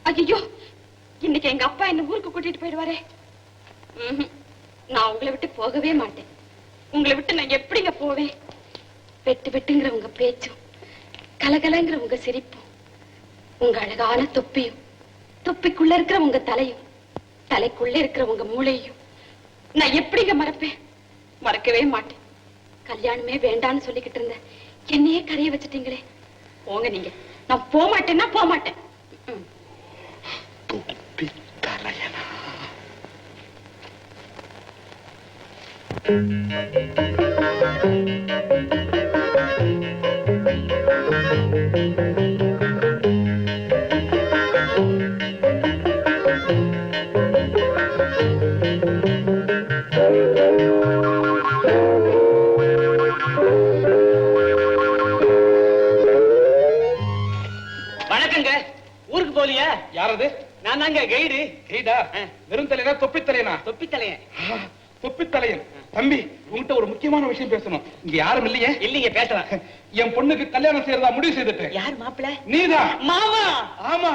ஐயோ, இன்னைக்கு எங்க அப்பா என்ன ஊருக்கு கூட்டிட்டு போயிடுவாரே. நான் உங்களை விட்டு போகவே மாட்டேன். உங்களை விட்டு நான் எப்படிங்க போவேன்? வெட்டு வெட்டுங்கிற உங்க பேச்சும், கலகலங்கிற உங்க சிரிப்பும், உங்க அழகான தொப்பியும், தொப்பிக்குள்ள இருக்கிற உங்க தலையும், தலைக்குள்ள இருக்கிற உங்க மூளையும் நான் எப்படிங்க மறப்பேன்? மறக்கவே மாட்டேன். கல்யாணமே வேண்டான்னு சொல்லிக்கிட்டு இருந்த என்னையே கரைய வச்சுட்டீங்களே. போங்க நீங்க. நான் போக மாட்டேன்னா போக மாட்டேன். யாரது? நான் தாங்க கைடு. கைடா? வெறும் தலையனா தொப்பி தலையனா? தொப்பி தலையன். தொப்பி தலையன். தம்பி, உங்ககிட்ட ஒரு முக்கியமான விஷயம் பேசணும். இங்க யாரும் இல்லையே? இல்லைங்க, பேசலாம். என் பொண்ணுக்கு கல்யாணம் செய்யறதா முடிவு செய்துட்டேன். யார் மாப்பிள்ள? நீதான். மாமா? ஆமா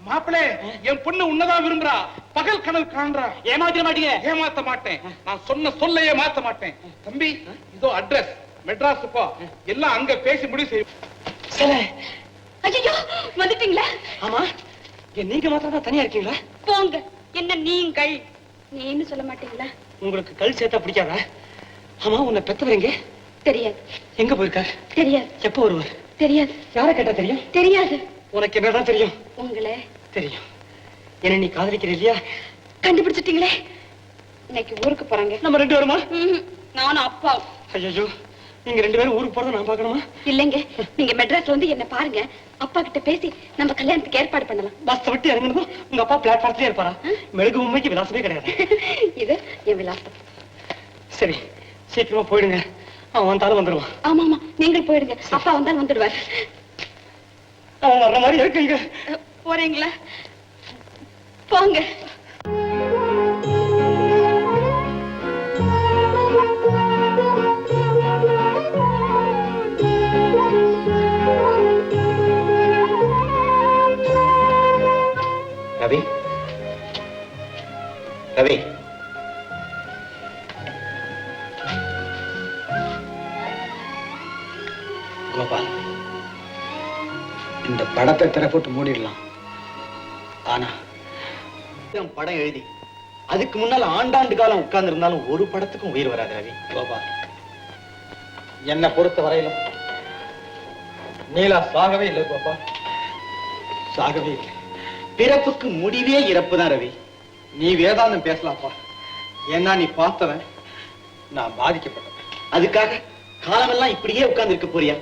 மாப்பிள்ளை. என் பொண்ணு உன்னதான் விரும்புறா. பகல் கனவு காண்றா. ஏமாத்திர மாட்டீங்க? ஏமாத்த மாட்டேன். நான் சொன்ன சொல்லையே மாத்த மாட்டேன். தம்பி, இதோ அட்ரஸ். மெட்ராஸ் போ. எல்லாம் அங்க பேசி முடிவு செய்யும். ஐயோ, வந்துட்டீங்களா? ஆமா, நீங்க மாத்திரம் தனியா இருக்கீங்களா? போங்க. என்ன நீங்கள்? நீன்னு சொல்ல மாட்டீங்களா? உங்களுக்கு கல் சேர்த்தா பிடிக்காதா? ஆமா, உன்னை பெத்தவரீங்க? தெரியாது. எங்க போயிருக்காரு? தெரியாது. எப்ப வருவார்? தெரியாது. யார கேட்டா தெரியும்? தெரியாது. உனக்கு என்னதான் தெரியும்? உங்களே தெரியும். என்ன நீ காதலிக்கிற இல்லையா? கண்டுபிடிச்சிட்டீங்களே. இன்னைக்கு ஊருக்கு போறாங்க. நம்ம ரெண்டு பேருமா? நானும் அப்பா. ஐயோ, நீங்க ரெண்டு பேரும் ஊருக்கு போறத நான் பாக்கணுமா? இல்லைங்க, நீங்க மெட்ராஸ்ல வந்து என்ன பாருங்க. அப்பா கிட்ட பேசி நம்ம கல்யாணத்துக்கு ஏற்பாடு பண்ணலாம். பஸ் விட்டு இறங்கினதும் உங்க அப்பா பிளாட்பாரத்திலே இருப்பாரா? மெழுகு உண்மைக்கு விலாசமே கிடையாது. இது என் விலாசம். சரி, சீக்கிரமா போயிடுங்க. அவன் வந்தாலும் வந்துடுவான். ஆமா ஆமா, நீங்கள் போயிடுங்க. அப்பா வந்தாலும் வந்துடுவார். அவன் வர்ற மாதிரி இருக்குங்க. போறீங்களா? போங்க. ரவி, ரவி, கோபால், இந்த படத்தை திரை போட்டு மூடிடலாம். ஆனா படம் எழுதி அதுக்கு முன்னால ஆண்டாண்டு காலம் உட்கார்ந்து இருந்தாலும் ஒரு படத்துக்கும் உயிர் வராது. ரவி, கோபால், என்னை பொறுத்த வரையிலும் நீலா சாகவே இல்லை. கோபால், சாகவே இல்லை. பிறப்புக்கு முடிவே இறப்பு தான். ரவி, நீ வேதாந்தம் பேசலாம்ப்பா. ஏன்னா நீ பார்த்தவன், நான் பாதிக்கப்பட்டவன். அதுக்காக காலமெல்லாம் இப்படியே உட்கார்ந்து இருக்க போறியா?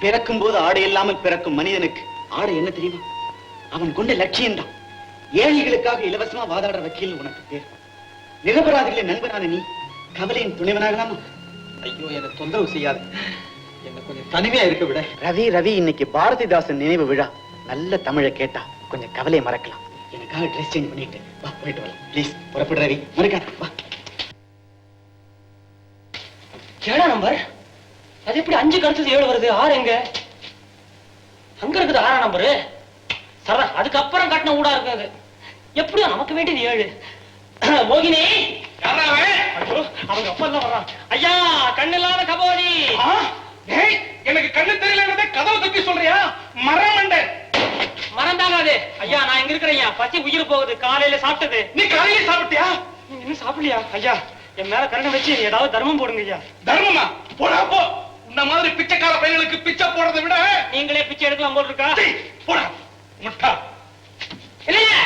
பிறக்கும் போது ஆடை இல்லாமல் பிறக்கும் மனிதனுக்கு ஆடை என்ன தெரியுமா? அவன் கொண்ட லட்சியம் தான். ஏழைகளுக்காக இலவசமா வாதாடுற வக்கீல் உனக்கு பேர். நிரபராதிகளின் நண்பனான நீ கவலையின் துணைவனாகலாமா? ஐயோ, என்னை தொந்தரவு செய்யாது. என்ன கொஞ்சம் தனிமையா இருக்க விட. ரவி, ரவி, இன்னைக்கு பாரதிதாசன் நினைவு விழா. நல்ல தமிழை கேட்டா கொஞ்சம் கவலையை மறக்கலாம். எனக்காக ட்ரெஸ் சேஞ்ச் பண்ணிட்டு வா, போயிட்டு வரலாம். ப்ளீஸ் புறப்படு ரவி. மறக்காத, வா. 7 நம்பர். அது எப்படி 5 கடுத்தது 7 வருது? 6 எங்க? அங்க இருக்குது 6 நம்பரு. சரா, அதுக்கப்புறம் கட்டின ஊடா இருக்குது. எப்படியோ நமக்கு வேண்டியது 7. மோகினி, அவங்க அப்பா எல்லாம் வர்றான். ஐயா, கண்ணில்லாத கபோதி. எனக்கு கண்ணு தெரியல, கதவை தப்பி சொல்றியா? மரமண்ட மறந்தாகாது. ஐயா, நான் எங்க இருக்கிறேன்? பசி உயிர் போகுது. காலையில சாப்பிட்டது. நீ காலையில சாப்பிட்டியா? நீங்க இன்னும் சாப்பிடலையா? ஐயா, என் மேல கருணை வச்சு ஏதாவது தர்மம் போடுங்க ஐயா. தர்மமா? போடா போ. இந்த மாதிரி பிச்சைக்கார பையனுக்கு பிச்சை போடுறதை விட நீங்களே பிச்சை எடுக்கலாம் போல் இருக்கா? போடா முட்டா. இல்லையா,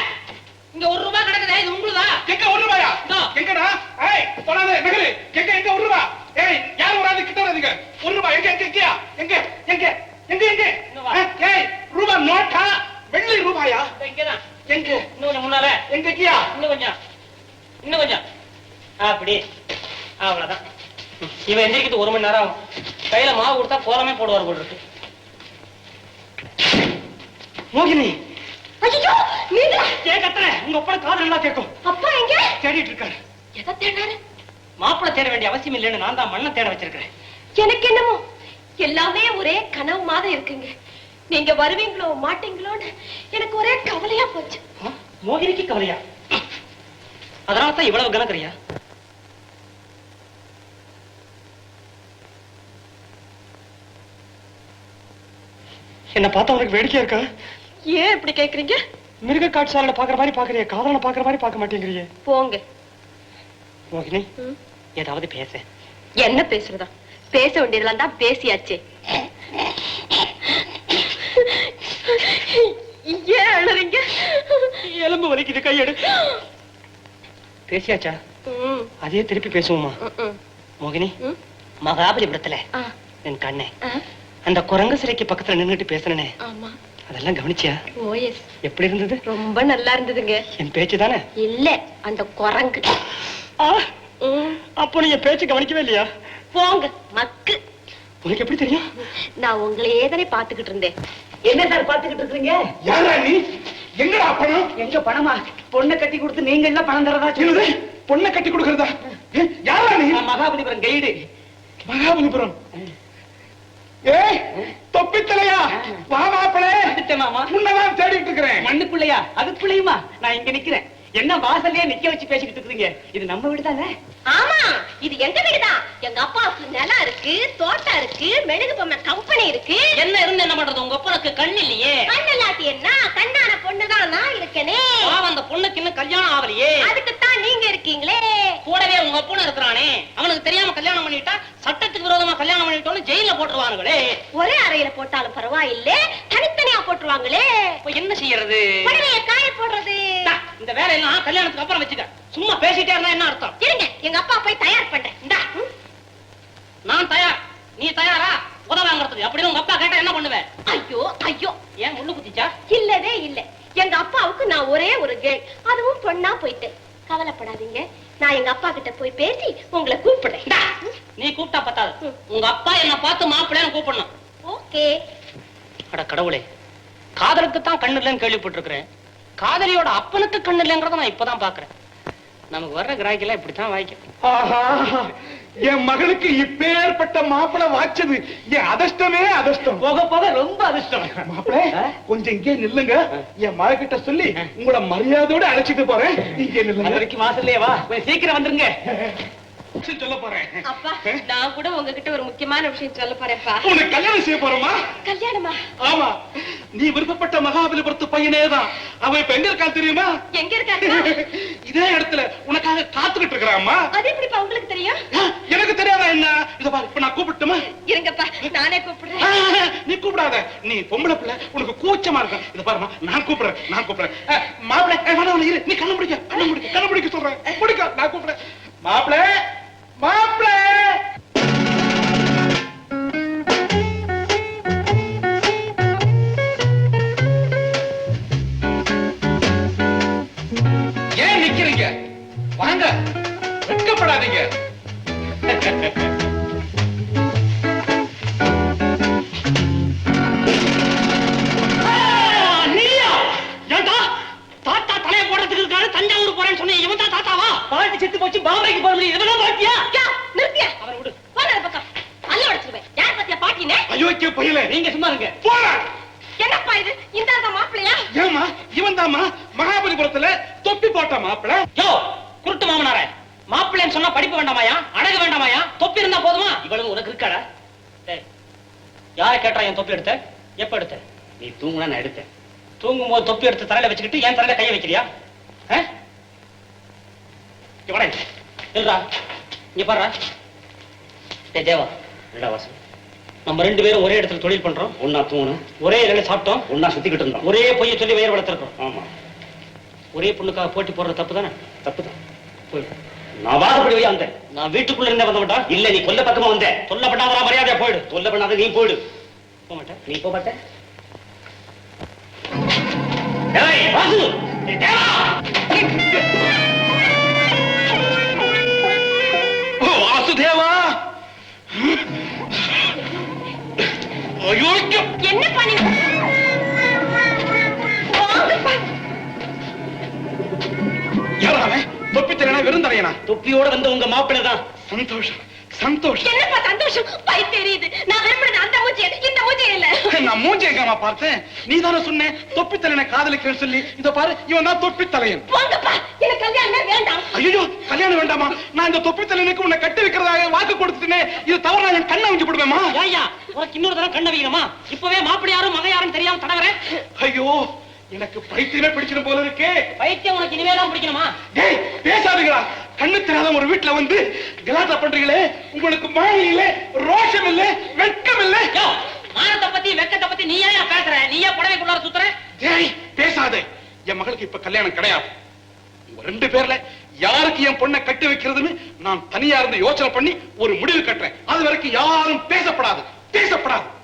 இங்க 1 ரூபாய் கிடக்குது. இது உங்களுதா? எங்க 1 ரூபாயா? எங்கடா? ஏய், போடாதே நகரு. எங்க 1 ரூபாய்? ஏய், யாரும் வராது, கிட்ட வராதீங்க. 1 ரூபாய் எங்க எங்க எங்க எங்க எங்க எங்க எங்க? ஏய், ரூபாய் நோட்டா? வெள்ளி ரூபாயா? இங்கதான். எங்க? இன்னும் கொஞ்சம் முன்னால. எங்க கியா? இன்னும் கொஞ்சம். அப்படி, அவ்வளவுதான். இவன் எந்திரிக்கிறது 1 மணி நேரம் ஆகும். கையில மாவு கொடுத்தா கோலமே போடுவார் போல் இருக்கு. மோகினி, ஐயோ, நீங்க ஏன் கத்துற? உங்க அப்பா காது நல்லா கேட்கும். அப்பா எங்க? தேடிட்டு இருக்காரு. எதை தேடாரு? மாப்பிள்ளை தேட வேண்டிய அவசியம் இல்லைன்னு நான் தான் மண்ணை தேட வச்சிருக்கிறேன். எனக்கு என்னமோ எல்லாமே ஒரே கனவு மாதிரி இருக்குங்க. நீங்க வருவீங்களோ மாட்டீங்களோன்னு எனக்கு ஒரே கவலையா போச்சு. மோகினிக்கு கவலையா? அதனால தான் இவ்வளவு கணக்கறியா? என்ன பார்த்தா உனக்கு வேடிக்கையா இருக்கா? ஏன் இப்படி கேக்குறீங்க? மிருக காட்சாலையில பாக்குற மாதிரி பாக்குறிய, காதல பாக்குற மாதிரி பார்க்க மாட்டேங்கிறியே. போங்க. மோகினி, ஏதாவது பேச. என்ன பேசுறதா? பேச வேண்டியதெல்லாம் தான் பேசியாச்சே. ஏன் அழுறீங்க? எலும்பு வலிக்குது, கையெடு. பேசியாச்சா? அதே திருப்பி பேசுவோமா? மோகினி, மகாபலிபுரத்துல என் கண்ணே அந்த குரங்கு சிலைக்கு பக்கத்துல நின்னுட்டு பேசுனே, அதெல்லாம் கவனிச்சியா? எப்படி இருந்தது? ரொம்ப நல்லா இருந்ததுங்க. என் பேச்சு தானே? இல்ல, அந்த குரங்கு. அப்போ நீங்க பேச்சு கவனிக்கவே இல்லையா? போங்க மக்கு. உனக்கு எப்படி தெரியும்? நான் உங்களையே தானே பாத்துக்கிட்டு இருந்தேன். என்ன சார் பாத்துக்கிட்டு இருக்கீங்க? யாரா நீ? எங்கடா பணம்? எங்க பணமா? பொண்ணை கட்டி கொடுத்து நீங்க எல்லாம் பணம் தரதா? பொண்ணை கட்டி கொடுக்கறதா? யாரா நீ? மகாபலிபுரம் கைடு. மகாபலிபுரம். ஏய் தொப்பித்தலையா, வா மாப்பிளே. மாமா உன்னதான் தேடிட்டு இருக்கிறேன். மண்ணுக்குள்ளையா? அதுக்குள்ளையுமா? நான் இங்க நிக்கிறேன். என்ன வாசல்லே நிக்க வச்சு பேசிக்கிட்டு இருக்கீங்க? இது நம்ம வீடு தானே? ஆமா, இது எங்க வீடுதான். எங்க அப்பாவுக்கு நிலம் இருக்கு, தோட்டம் இருக்கு, மெழுகு பொம்மை கம்பெனி இருக்கு. என்ன இருந்து என்ன பண்றது? உங்க அப்பனுக்கு கண் இல்லையே. கண் இல்லாட்டி என்ன? கண்ணான பொண்ணுதான் நான் இருக்கனே. அந்த பொண்ணுக்கு இன்னும் கல்யாணம் ஆகலையே. அதுக்குத்தான் நீங்க இருக்கீங்களே. கூடவே உங்க அப்பனும் இருக்கிறானே. அவனுக்கு தெரியாம கல்யாணம் பண்ணிட்டா சட்டத்துக்கு விரோதமா கல்யாணம் பண்ணிட்டோன்னு ஜெயில போட்டுருவானுங்களே. ஒரே அறையில போட்டாலும் பரவாயில்லை, தனித்தனியா போட்டுருவாங்களே. இப்ப என்ன செய்யறது? புடவைய காய போடுறது. இந்த வேலையெல்லாம் கல்யாணத்துக்கு அப்புறம் வச்சுக்க. சும்மா பேசிட்டே இருந்தா என்ன அர்த்தம்? இருங்க, எங்க அப்பா போய் தயார் பண்றேன். இந்தா. நான் தயார். நீ தயாரா? உதவ வாங்குறதுக்கு. அப்படின்னு உங்க அப்பா கேட்டா என்ன பண்ணுவேன்? ஐயோ ஐயோ. ஏன் முள்ளு குத்திச்சா? இல்லவே இல்ல. எங்க அப்பாவுக்கு நான் ஒரே ஒரு கேள், அதுவும் பொண்ணா போயிட்டேன். கவலைப்படாதீங்க, நான் எங்க அப்பா கிட்ட போய் பேசி உங்களை கூப்பிடுறேன். நீ கூப்பிட்டா பத்தாது. உங்க அப்பா என்ன பார்த்து மாப்பிள்ளைன்னு கூப்பிடணும். ஓகே. அட கடவுளே, காதலுக்கு தான் கண்ணு இல்லைன்னு கேள்விப்பட்டிருக்கிறேன். காதலியோட அப்பனுக்கு கண்ணு இல்லைங்கிறத நான் இப்பதான் பாக்குறேன். நமக்கு வர்ற கிராய்க்கெல்லாம் இப்படித்தான் வாய்க்கும். என் மகளுக்கு இப்பேற்பட்ட மாப்பிளை வாச்சது என் அதிர்ஷ்டமே அதிர்ஷ்டம். போக போக ரொம்ப அதிர்ஷ்டம். மாப்பிளை கொஞ்சம் இங்கே நில்லுங்க. என் மகிட்ட சொல்லி உங்களை மரியாதையோட அழைச்சிட்டு போறேன். இங்கே நில்லுங்க. வரைக்கும் வாசல்லையே வா, சீக்கிரம் வந்துருங்க. சொல்ல போறேன். அப்பா, நான் கூட உங்ககிட்ட ஒரு முக்கியமான விஷயம் சொல்ல போறேன்ப்பா. உனக்கு கல்யாணம் செய்ய போறோமா? கல்யாணமா? ஆமா, நீ விருப்பப்பட்ட மகாபலிபுரத்து பையனே தான். அவன் இப்ப எங்க இருக்கான் தெரியுமா? எங்க இருக்காரு? இதே இடத்துல உனக்காக காத்துக்கிட்டு இருக்கிறாமா. அது எப்படிப்பா உங்களுக்கு தெரியும்? எனக்கு தெரியாதா என்ன? இத பாரு, இப்ப நான் கூப்பிட்டுமா? இருங்கப்பா, நானே கூப்பிடுறேன். நீ கூப்பிடாத, நீ பொம்பளை பிள்ளை, உனக்கு கூச்சமா இருக்கும். இத பாருமா, நான் கூப்பிடுறேன். மாப்பிள்ளை, வேணாம் இரு, நீ கண்ண முடிக்க சொல்றேன். முடிக்க, நான் கூப்பிடுறேன். மாப்பிள்ளை, மாப்பிள்ளை. ஏன் நிக்கிறீங்க? வாங்க, வெட்கப்படாதீங்க. தாத்தா தலைய போடுறதுக்கு இருக்காரு. தஞ்சாவூர் போறேன்னு சொன்னேன். இவன் தான் தாத்தாவா? பாட்டி செத்து போச்சு, பாம்பேக்கு போற முடியும். இவன் பாட்டியா? நிறுத்தியா? அவரை விடு. போற பக்கம் பல்ல உடைச்சிருவேன். யார் பத்தியா பாட்டினே? அயோக்கிய பையலே, நீங்க சும்மா இருங்க. போடா. என்னப்பா இது? இந்த மாப்பிள்ளையா? ஏமா, இவன் தாமா மகாபலிபுரத்துல தொப்பி போட்ட மாப்பிள்ளை. யோ குருட்டு மாமனாரே, மாப்பிள்ளைன்னு சொன்னா படிப்பு வேண்டாமாயா, அழகு வேண்டாமாயா, தொப்பி இருந்தா போதுமா? இவ்வளவு உனக்கு இருக்காடா? யார கேட்டா என் தொப்பி எடுத்த? எப்ப எடுத்த? நீ தூங்குனா நான் எடுத்தேன். தூங்கும் போது தொப்பி எடுத்து தலையில வச்சுக்கிட்டு என் தலையில கைய வைக்கிறியா? இல்லடா, இங்க பாரு. தேவா, என்னடா வாசு, நம்ம ரெண்டு பேரும் ஒரே இடத்துல தொழில் பண்றோம். ஒன்னா தூங்கணும், ஒரே இலையில சாப்பிட்டோம், ஒன்னா சுத்திக்கிட்டு இருந்தோம். ஒரே பொய்ய சொல்லி வயிறு வளர்த்திருக்கோம். ஆமா, ஒரே பொண்ணுக்காக போட்டி போடுறது தப்பு தானே? தப்புதான். நான் வாதப்படி போய் வந்தேன். நான் வீட்டுக்குள்ள இருந்தே வந்தவட்டா? இல்ல, நீ கொல்ல பக்கமா வந்த. சொல்லப்படாத மரியாதையா போயிடு. சொல்ல பண்ணாத நீ போயிடு. போக மாட்டேன். நீ போக மாட்டேன். வாசு, வாசுதேவா, என்ன பண்ணி? யாராவே? தொப்பி தெரியனா வெறும் தரையனா? தொப்பியோட வந்த உங்க மாப்பிள்ளை தான். சந்தோஷம் சந்தோஷம். என்னப்பா சந்தோஷம்? பை தெரியுது. நான் விரும்புறது அந்த மூஞ்சி, இந்த மூஞ்சி இல்ல. நான் மூஞ்சி எங்கம்மா பார்த்தேன்? நீ தானே சொன்ன தொப்பி தலையனை காதலிக்கிறேன்னு சொல்லி. இத பாரு, இவன் தான் தொப்பி தலையன். போங்கப்பா, எனக்கு கல்யாணமே வேண்டாம். ஐயோ, கல்யாணம் வேண்டாமா? நான் இந்த தொப்பி தலையனுக்கு உன்னை கட்டி வைக்கிறதாக வாக்கு கொடுத்துட்டேனே. இது தவிர நான் என் கண்ணை வச்சு போடுவேமா? ஐயா, உனக்கு இன்னொரு தடவை கண்ண வைக்கணுமா? இப்பவே மாப்பிள்ளை யாரும் மகன் யாரும் தெரியாம தடவறேன். ஐயோ, எனக்கு பைத்தியமே பிடிச்சிடும் போல இருக்கே. பைத்தியம் உனக்கு இனிமே தான் பிடிக்கணுமா? டேய், பேசாதீங்களா? கண்ணு தெரியாத ஒரு வீட்டுல வந்து கலாட்டா பண்றீங்களே. உங்களுக்கு மானம் இல்ல, ரோஷம் இல்ல, வெட்கம் இல்ல. யோ, மானத்தை பத்தி வெக்கத்தை பத்தி நீ ஏன் பேசுற? நீயே புடவைக்குள்ளார சுத்துற? டேய், பேசாதே. என் மகளுக்கு இப்ப கல்யாணம் கிடையாது. உங்க 2 பேர்ல யாருக்கு என் பொண்ணை கட்டி வைக்கிறதுன்னு நான் தனியா இருந்து யோசனை பண்ணி ஒரு முடிவு கட்டுறேன். அது வரைக்கும் யாரும் பேசப்படாது.